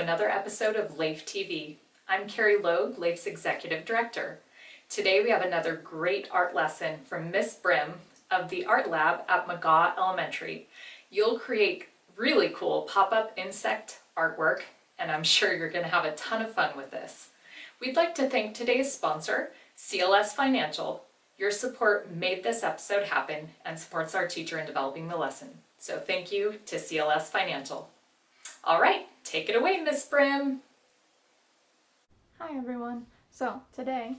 another episode of LAEF TV. I'm Carrie Logue, LAEF's Executive Director. Today we have another great art lesson from Miss Brim of the Art Lab at McGaw Elementary. You'll create really cool pop-up insect artwork, and I'm sure you're going to have a ton of fun with this. We'd like to thank today's sponsor, CLS Financial. Your support made this episode happen and supports our teacher in developing the lesson. So thank you to CLS Financial. All right, take it away, Miss Brim. Hi everyone. So today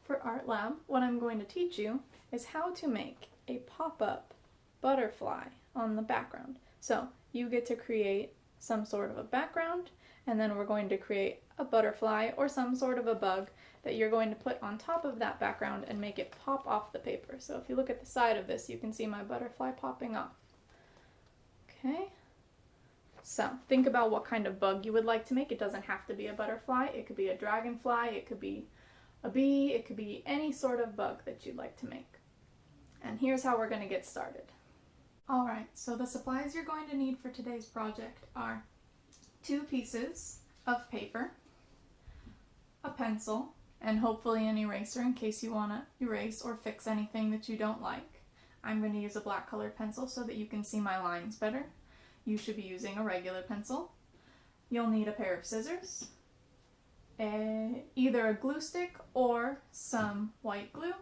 for Art Lab, what I'm going to teach you is how to make a pop-up butterfly on the background. So you get to create some sort of a background, and then we're going to create a butterfly or some sort of a bug that you're going to put on top of that background and make it pop off the paper. So if you look at the side of this, you can see my butterfly popping off. Okay. So think about what kind of bug you would like to make. It doesn't have to be a butterfly. It could be a dragonfly. It could be a bee. It could be any sort of bug that you'd like to make. And here's how we're going to get started. Alright, so the supplies you're going to need for today's project are 2 pieces of paper, a pencil, and hopefully an eraser in case you want to erase or fix anything that you don't like. I'm going to use a black colored pencil so that you can see my lines better. You should be using a regular pencil. You'll need a pair of scissors, either a glue stick or some white glue,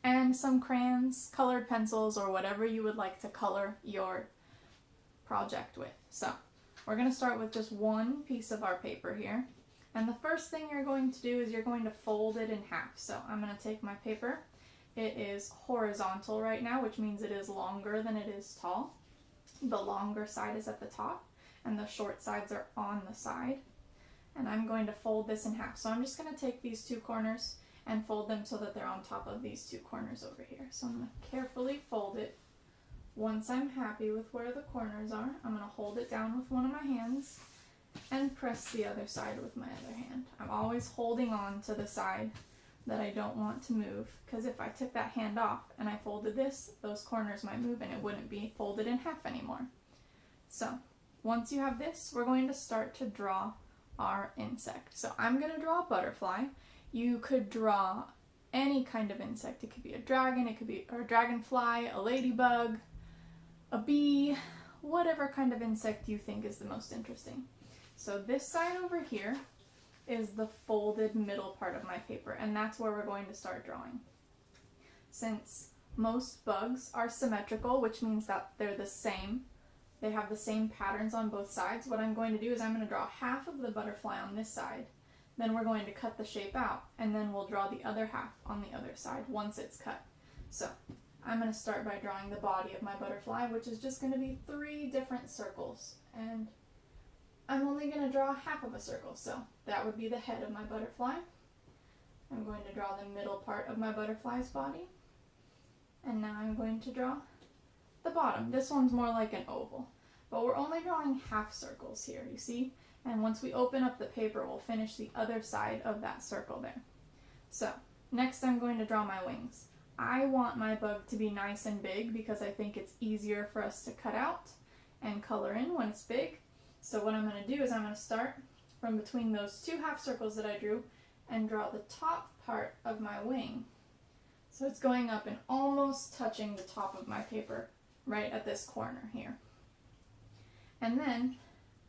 and some crayons, colored pencils, or whatever you would like to color your project with. So we're going to start with just one piece of our paper here. And the first thing you're going to do is you're going to fold it in half. So I'm going to take my paper. It is horizontal right now, which means it is longer than it is tall. The longer side is at the top, and the short sides are on the side. And I'm going to fold this in half. So I'm just going to take these 2 corners and fold them so that they're on top of these 2 corners over here. So I'm going to carefully fold it. Once I'm happy with where the corners are, I'm going to hold it down with one of my hands and press the other side with my other hand. I'm always holding on to the side that I don't want to move, because if I took that hand off and I folded this, those corners might move and it wouldn't be folded in half anymore. So once you have this, we're going to start to draw our insect. So I'm going to draw a butterfly. You could draw any kind of insect. It could be a dragon, it could be a dragonfly, a ladybug, a bee, whatever kind of insect you think is the most interesting. So this side over here is the folded middle part of my paper, and that's where we're going to start drawing. Since most bugs are symmetrical, which means that they're the same, they have the same patterns on both sides, what I'm going to do is I'm going to draw half of the butterfly on this side, then we're going to cut the shape out, and then we'll draw the other half on the other side once it's cut. So I'm going to start by drawing the body of my butterfly, which is just going to be 3 different circles, and I'm only going to draw half of a circle, so that would be the head of my butterfly. I'm going to draw the middle part of my butterfly's body, and now I'm going to draw the bottom. This one's more like an oval, but we're only drawing half circles here, you see? And once we open up the paper, we'll finish the other side of that circle there. So next I'm going to draw my wings. I want my bug to be nice and big because I think it's easier for us to cut out and color in when it's big. So what I'm going to do is I'm going to start from between those 2 half circles that I drew and draw the top part of my wing. So it's going up and almost touching the top of my paper right at this corner here. And then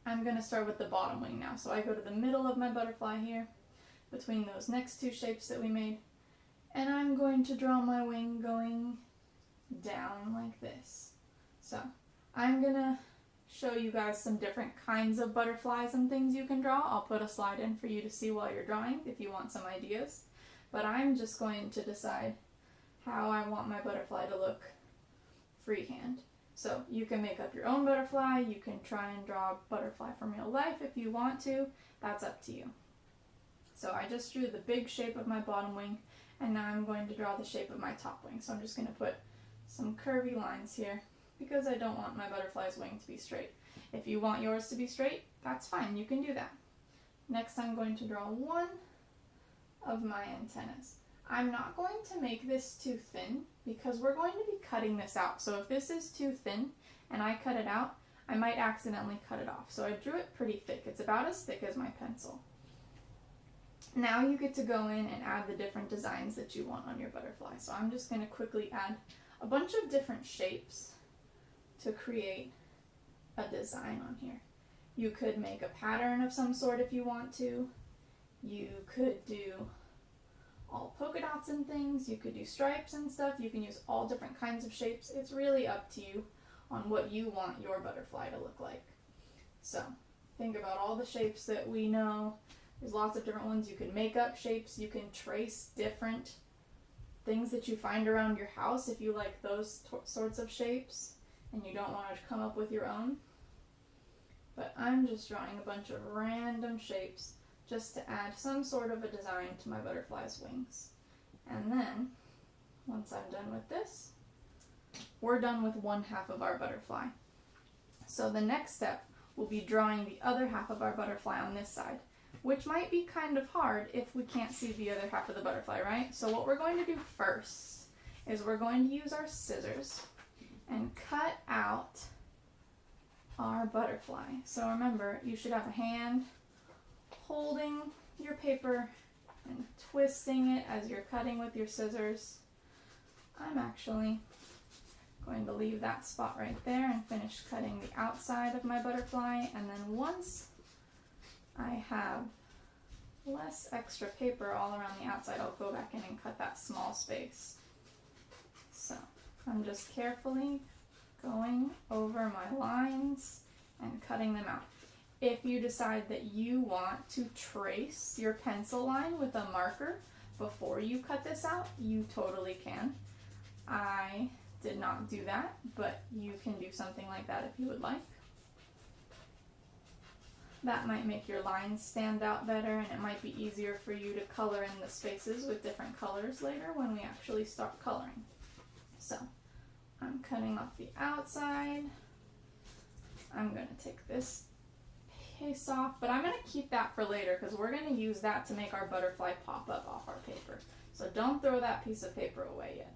I'm going to start with the bottom wing now. So I go to the middle of my butterfly here between those next 2 shapes that we made, and I'm going to draw my wing going down like this. So I'm going to show you guys some different kinds of butterflies and things you can draw. I'll put a slide in for you to see while you're drawing if you want some ideas. But I'm just going to decide how I want my butterfly to look freehand. So you can make up your own butterfly. You can try and draw a butterfly from real life if you want to. That's up to you. So I just drew the big shape of my bottom wing, and now I'm going to draw the shape of my top wing. So I'm just going to put some curvy lines here, because I don't want my butterfly's wing to be straight. If you want yours to be straight, that's fine, you can do that. Next I'm going to draw one of my antennas. I'm not going to make this too thin because we're going to be cutting this out. So if this is too thin and I cut it out, I might accidentally cut it off. So I drew it pretty thick. It's about as thick as my pencil. Now you get to go in and add the different designs that you want on your butterfly. So I'm just going to quickly add a bunch of different shapes to create a design on here. You could make a pattern of some sort if you want to. You could do all polka dots and things. You could do stripes and stuff. You can use all different kinds of shapes. It's really up to you on what you want your butterfly to look like. So think about all the shapes that we know. There's lots of different ones. You can make up shapes. You can trace different things that you find around your house if you like those sorts of shapes and you don't want to come up with your own. But I'm just drawing a bunch of random shapes just to add some sort of a design to my butterfly's wings. And then, once I'm done with this, we're done with one half of our butterfly. So the next step will be drawing the other half of our butterfly on this side, which might be kind of hard if we can't see the other half of the butterfly, right? So what we're going to do first is we're going to use our scissors and cut out our butterfly. So remember, you should have a hand holding your paper and twisting it as you're cutting with your scissors. I'm actually going to leave that spot right there and finish cutting the outside of my butterfly, and then once I have less extra paper all around the outside, I'll go back in and cut that small space. So I'm just carefully going over my lines and cutting them out. If you decide that you want to trace your pencil line with a marker before you cut this out, you totally can. I did not do that, but you can do something like that if you would like. That might make your lines stand out better, and it might be easier for you to color in the spaces with different colors later when we actually start coloring. So I'm cutting off the outside. I'm going to take this piece off, but I'm going to keep that for later because we're going to use that to make our butterfly pop up off our paper. So don't throw that piece of paper away yet.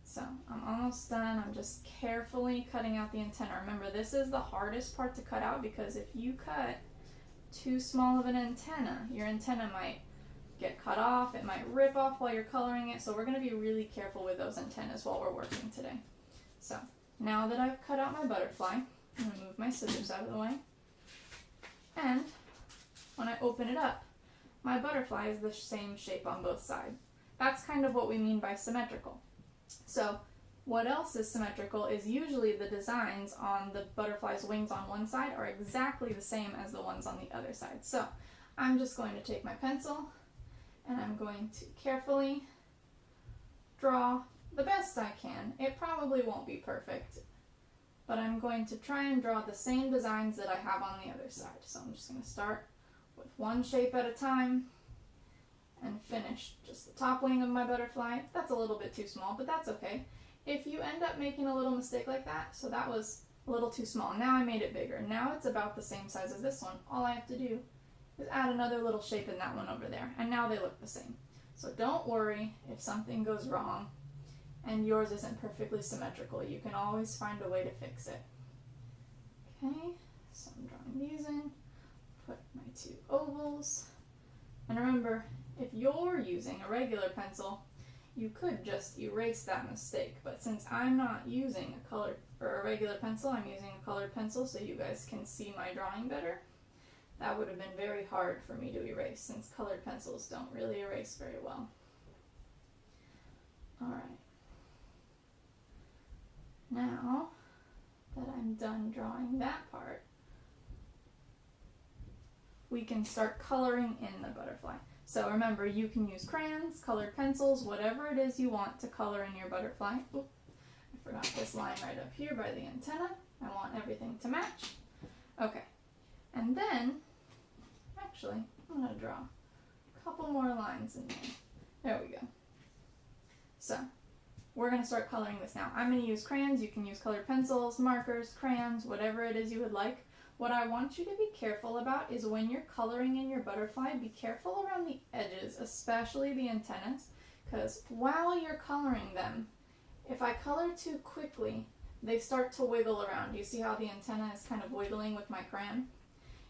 So I'm almost done. I'm just carefully cutting out the antenna. Remember, this is the hardest part to cut out because if you cut too small of an antenna, your antenna might get cut off. It might rip off while you're coloring it. So we're going to be really careful with those antennas while we're working today. So now that I've cut out my butterfly, I'm going to move my scissors out of the way. And when I open it up, my butterfly is the same shape on both sides. That's kind of what we mean by symmetrical. So what else is symmetrical is usually the designs on the butterfly's wings on one side are exactly the same as the ones on the other side. So I'm just going to take my pencil and I'm going to carefully draw the best I can. It probably won't be perfect, but I'm going to try and draw the same designs that I have on the other side. So I'm just going to start with one shape at a time and finish just the top wing of my butterfly. That's a little bit too small, but that's okay. If you end up making a little mistake like that, so that was a little too small. Now I made it bigger. Now it's about the same size as this one. All I have to do is add another little shape in that one over there, and now they look the same. So don't worry if something goes wrong and yours isn't perfectly symmetrical. You can always find a way to fix it. Okay, so I'm drawing these in, put my two ovals, and remember, if you're using a regular pencil, you could just erase that mistake, but since I'm not using a colored or a regular pencil, I'm using a colored pencil so you guys can see my drawing better. That would have been very hard for me to erase since colored pencils don't really erase very well. Alright. Now that I'm done drawing that part, we can start coloring in the butterfly. So remember, you can use crayons, colored pencils, whatever it is you want to color in your butterfly. Oop, I forgot this line right up here by the antenna. I want everything to match. Okay, and then, actually, I'm going to draw a couple more lines in there. There we go. So, we're going to start coloring this now. I'm going to use crayons. You can use colored pencils, markers, crayons, whatever it is you would like. What I want you to be careful about is when you're coloring in your butterfly, be careful around the edges, especially the antennas, because while you're coloring them, if I color too quickly, they start to wiggle around. You see how the antenna is kind of wiggling with my crayon?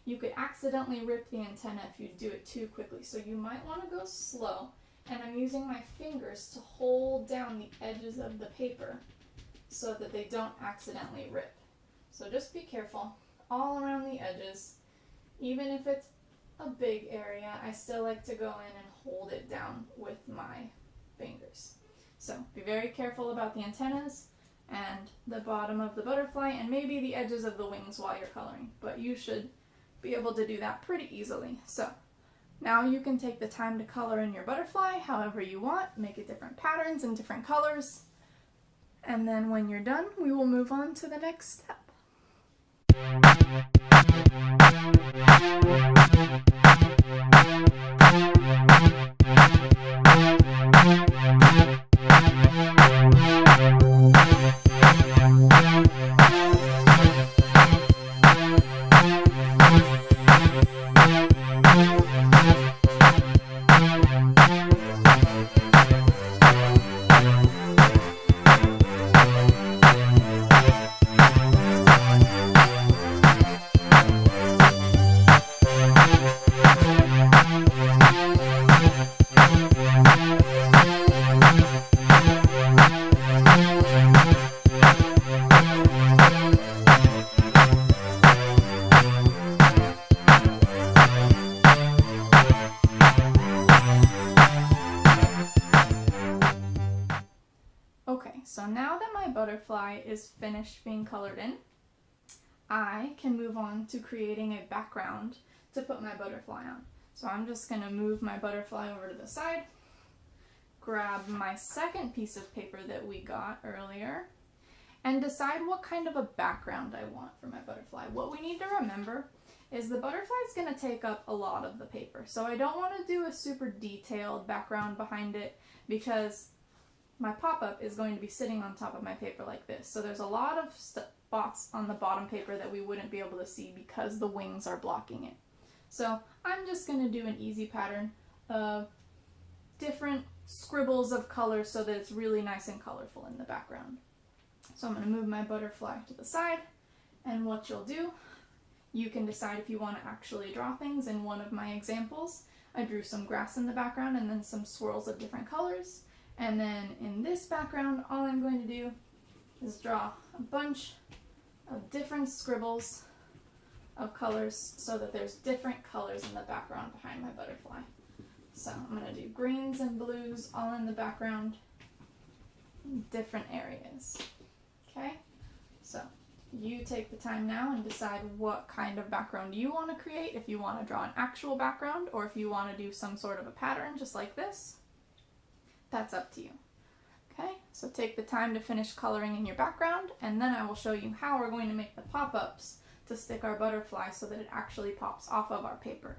You could accidentally rip the antenna if you do it too quickly, so you might want to go slow. And I'm using my fingers to hold down the edges of the paper so that they don't accidentally rip. So just be careful all around the edges. Even if it's a big area, I still like to go in and hold it down with my fingers. So be very careful about the antennas and the bottom of the butterfly and maybe the edges of the wings while you're coloring, but you should be able to do that pretty easily. So now you can take the time to color in your butterfly however you want, make it different patterns and different colors, and then when you're done, we will move on to the next step. Okay, so now that my butterfly is finished being colored in, I can move on to creating a background to put my butterfly on. So I'm just going to move my butterfly over to the side, grab my second piece of paper that we got earlier, and decide what kind of a background I want for my butterfly. What we need to remember is the butterfly is going to take up a lot of the paper. So I don't want to do a super detailed background behind it because my pop-up is going to be sitting on top of my paper like this. So there's a lot of spots on the bottom paper that we wouldn't be able to see because the wings are blocking it. So I'm just going to do an easy pattern of different scribbles of colors so that it's really nice and colorful in the background. So I'm going to move my butterfly to the side, and what you'll do, you can decide if you want to actually draw things. In one of my examples, I drew some grass in the background and then some swirls of different colors. And then in this background, all I'm going to do is draw a bunch of different scribbles of colors so that there's different colors in the background behind my butterfly. So I'm going to do greens and blues all in the background in different areas. Okay, so you take the time now and decide what kind of background you want to create, if you want to draw an actual background or if you want to do some sort of a pattern just like this. That's up to you. Okay, so take the time to finish coloring in your background, and then I will show you how we're going to make the pop-ups to stick our butterfly so that it actually pops off of our paper.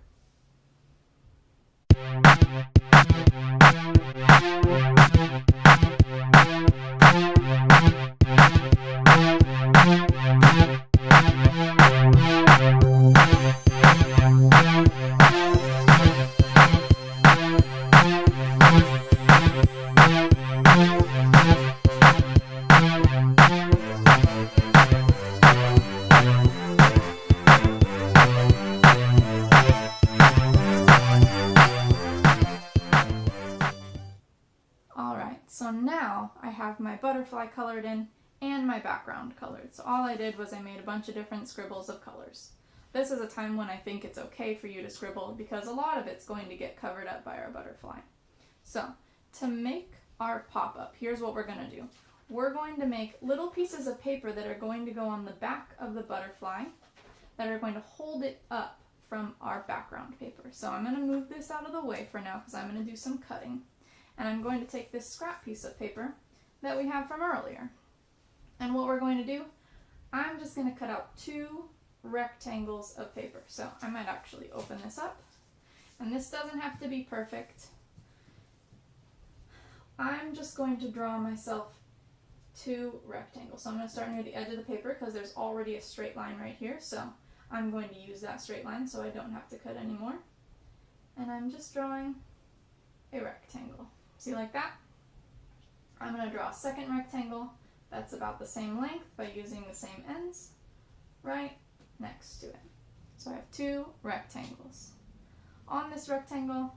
So now I have my butterfly colored in and my background colored. So all I did was I made a bunch of different scribbles of colors. This is a time when I think it's okay for you to scribble because a lot of it's going to get covered up by our butterfly. So to make our pop-up, here's what we're going to do. We're going to make little pieces of paper that are going to go on the back of the butterfly that are going to hold it up from our background paper. So I'm going to move this out of the way for now because I'm going to do some cutting. And I'm going to take this scrap piece of paper that we have from earlier. And what we're going to do, I'm just going to cut out 2 rectangles of paper. So I might actually open this up. And this doesn't have to be perfect. I'm just going to draw myself 2 rectangles. So I'm going to start near the edge of the paper because there's already a straight line right here. So I'm going to use that straight line so I don't have to cut anymore. And I'm just drawing a rectangle. See, like that? I'm going to draw a second rectangle that's about the same length by using the same ends right next to it. So I have 2 rectangles. On this rectangle,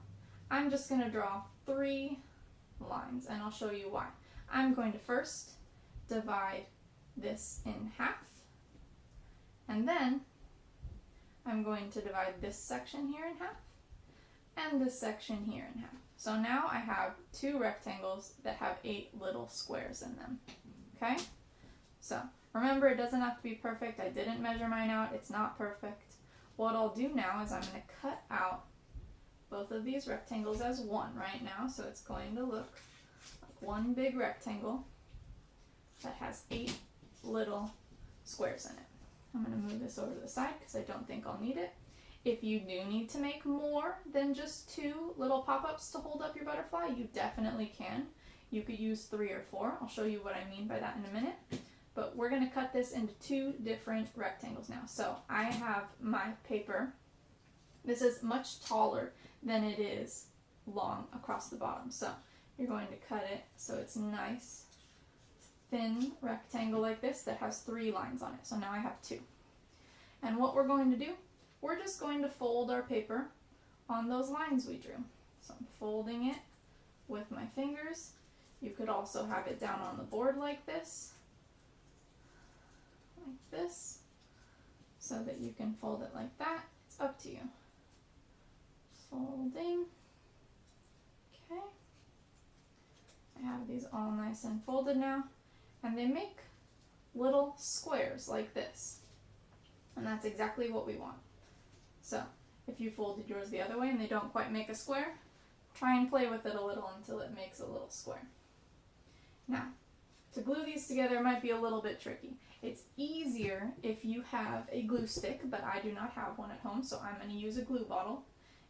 I'm just going to draw 3 lines, and I'll show you why. I'm going to first divide this in half, and then I'm going to divide this section here in half, and this section here in half. So now I have 2 rectangles that have 8 little squares in them. Okay? So remember, it doesn't have to be perfect. I didn't measure mine out. It's not perfect. What I'll do now is I'm going to cut out both of these rectangles as one right now. So it's going to look like one big rectangle that has 8 little squares in it. I'm going to move this over to the side because I don't think I'll need it. If you do need to make more than just 2 little pop-ups to hold up your butterfly, you definitely can. You could use 3 or 4. I'll show you what I mean by that in a minute. But we're going to cut this into 2 different rectangles now. So I have my paper. This is much taller than it is long across the bottom. So you're going to cut it so it's nice, thin rectangle like this that has 3 lines on it. So now I have 2. And what we're going to do, we're just going to fold our paper on those lines we drew. So I'm folding it with my fingers. You could also have it down on the board like this, so that you can fold it like that. It's up to you. Folding. Okay. I have these all nice and folded now, and they make little squares like this. And that's exactly what we want. So if you folded yours the other way and they don't quite make a square, try and play with it a little until it makes a little square. Now, to glue these together might be a little bit tricky. It's easier if you have a glue stick, but I do not have one at home, so I'm going to use a glue bottle.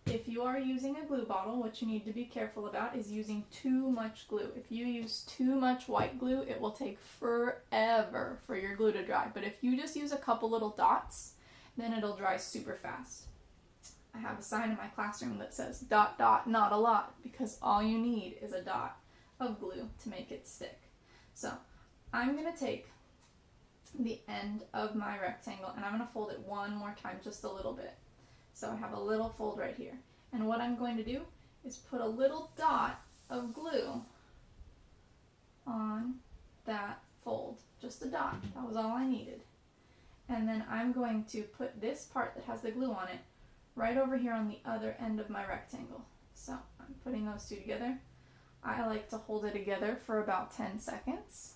If you are using a glue bottle, what you need to be careful about is using too much glue. If you use too much white glue, it will take forever for your glue to dry. But if you just use a couple little dots, then it'll dry super fast. I have a sign in my classroom that says, dot, dot, not a lot, because all you need is a dot of glue to make it stick. So I'm going to take the end of my rectangle and I'm going to fold it one more time, just a little bit. So I have a little fold right here. And what I'm going to do is put a little dot of glue on that fold. Just a dot. That was all I needed. And then I'm going to put this part that has the glue on it right over here on the other end of my rectangle. So I'm putting those 2 together. I like to hold it together for about 10 seconds.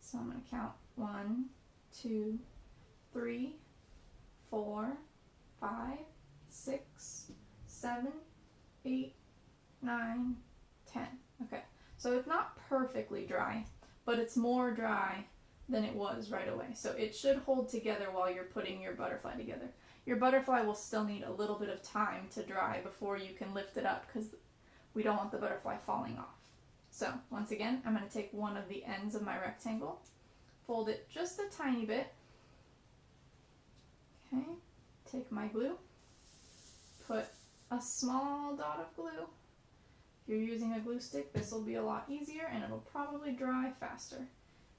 So I'm going to count 1, 2, 3, 4, 5, 6, 7, 8, 9, 10. Okay, so it's not perfectly dry, but it's more dry than it was right away. So it should hold together while you're putting your butterfly together. Your butterfly will still need a little bit of time to dry before you can lift it up because we don't want the butterfly falling off. So once again, I'm going to take one of the ends of my rectangle, fold it just a tiny bit. Okay, take my glue, put a small dot of glue. If you're using a glue stick, this will be a lot easier and it'll probably dry faster.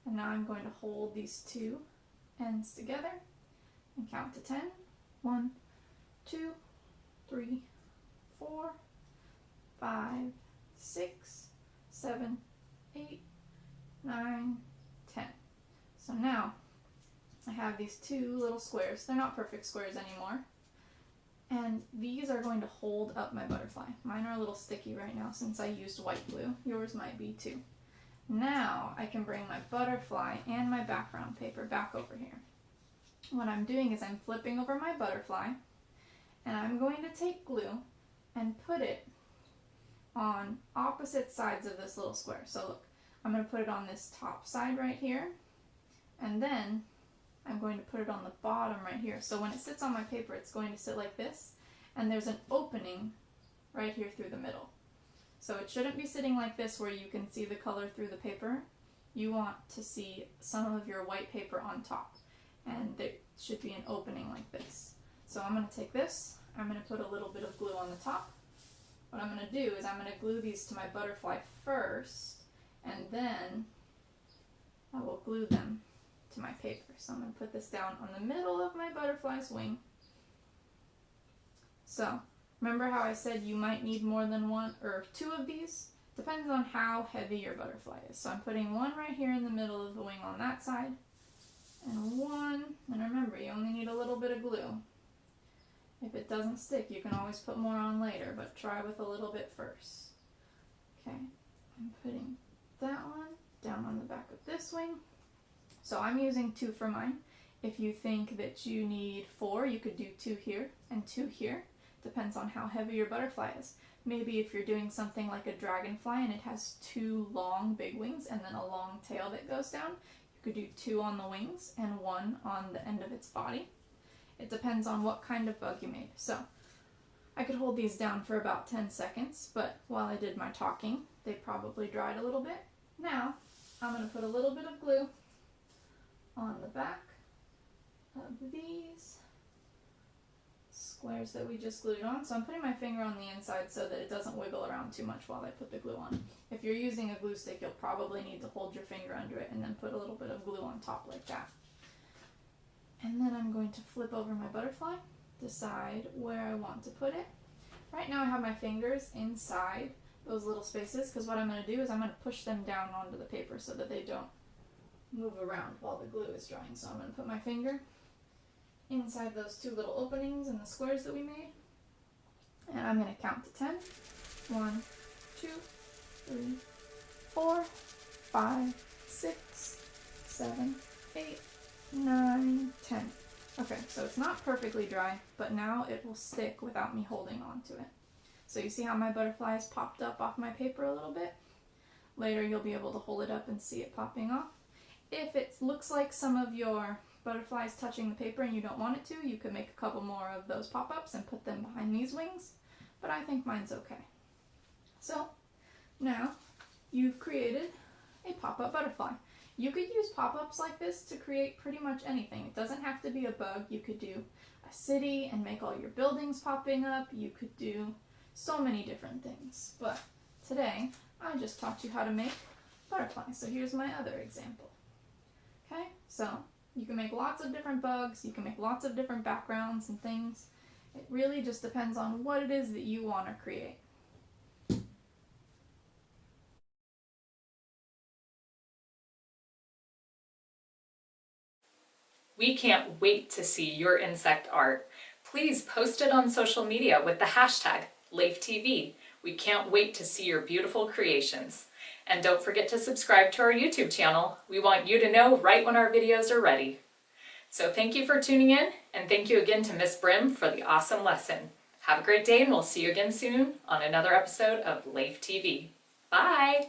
And now I'm going to hold these 2 ends together and count to 10. 1, 2, 3, 4, 5, 6, 7, 8, 9, 10. So now I have these 2 little squares. They're not perfect squares anymore. And these are going to hold up my butterfly. Mine are a little sticky right now since I used white glue. Yours might be too. Now I can bring my butterfly and my background paper back over here. What I'm doing is I'm flipping over my butterfly and I'm going to take glue and put it on opposite sides of this little square. So look, I'm going to put it on this top side right here, and then I'm going to put it on the bottom right here. So when it sits on my paper, it's going to sit like this, and there's an opening right here through the middle. So it shouldn't be sitting like this where you can see the color through the paper. You want to see some of your white paper on top, and there should be an opening like this. So I'm going to take this, I'm going to put a little bit of glue on the top. What I'm going to do is I'm going to glue these to my butterfly first, and then I will glue them to my paper. So I'm going to put this down on the middle of my butterfly's wing. So remember how I said you might need more than one or two of these? Depends on how heavy your butterfly is. So I'm putting one right here in the middle of the wing on that side, and one, and remember you only need a little bit of glue. If it doesn't stick, you can always put more on later, but try with a little bit first. Okay, I'm putting that one down on the back of this wing. So I'm using 2 for mine. If you think that you need 4, you could do 2 here and 2 here. Depends on how heavy your butterfly is. Maybe if you're doing something like a dragonfly and it has 2 long big wings and then a long tail that goes down, you could do 2 on the wings and 1 on the end of its body. It depends on what kind of bug you made. So I could hold these down for about 10 seconds, but while I did my talking, they probably dried a little bit. Now I'm going to put a little bit of glue on the back of these squares that we just glued on. So I'm putting my finger on the inside so that it doesn't wiggle around too much while I put the glue on. If you're using a glue stick, you'll probably need to hold your finger under it and then put a little bit of glue on top like that. And then I'm going to flip over my butterfly, decide where I want to put it. Right now I have my fingers inside those little spaces because what I'm going to do is I'm going to push them down onto the paper so that they don't move around while the glue is drying. So I'm going to put my finger inside those 2 little openings in the squares that we made, and I'm going to count to 10. 1, 2, 3, 4, 5, 6, 7, 8, 9, 10. Okay, so it's not perfectly dry, but now it will stick without me holding on to it. So you see how my butterfly has popped up off my paper a little bit? Later you'll be able to hold it up and see it popping off. If it looks like some of your butterfly is touching the paper and you don't want it to, you could make a couple more of those pop-ups and put them behind these wings, but I think mine's okay. So now you've created a pop-up butterfly. You could use pop-ups like this to create pretty much anything. It doesn't have to be a bug. You could do a city and make all your buildings popping up. You could do so many different things. But today, I just taught you how to make butterflies. So here's my other example. Okay, so you can make lots of different bugs. You can make lots of different backgrounds and things. It really just depends on what it is that you want to create. We can't wait to see your insect art. Please post it on social media with the hashtag LAEFTV. We can't wait to see your beautiful creations. And don't forget to subscribe to our YouTube channel. We want you to know right when our videos are ready. So thank you for tuning in, and thank you again to Miss Brim for the awesome lesson. Have a great day, and we'll see you again soon on another episode of LAEF TV. Bye!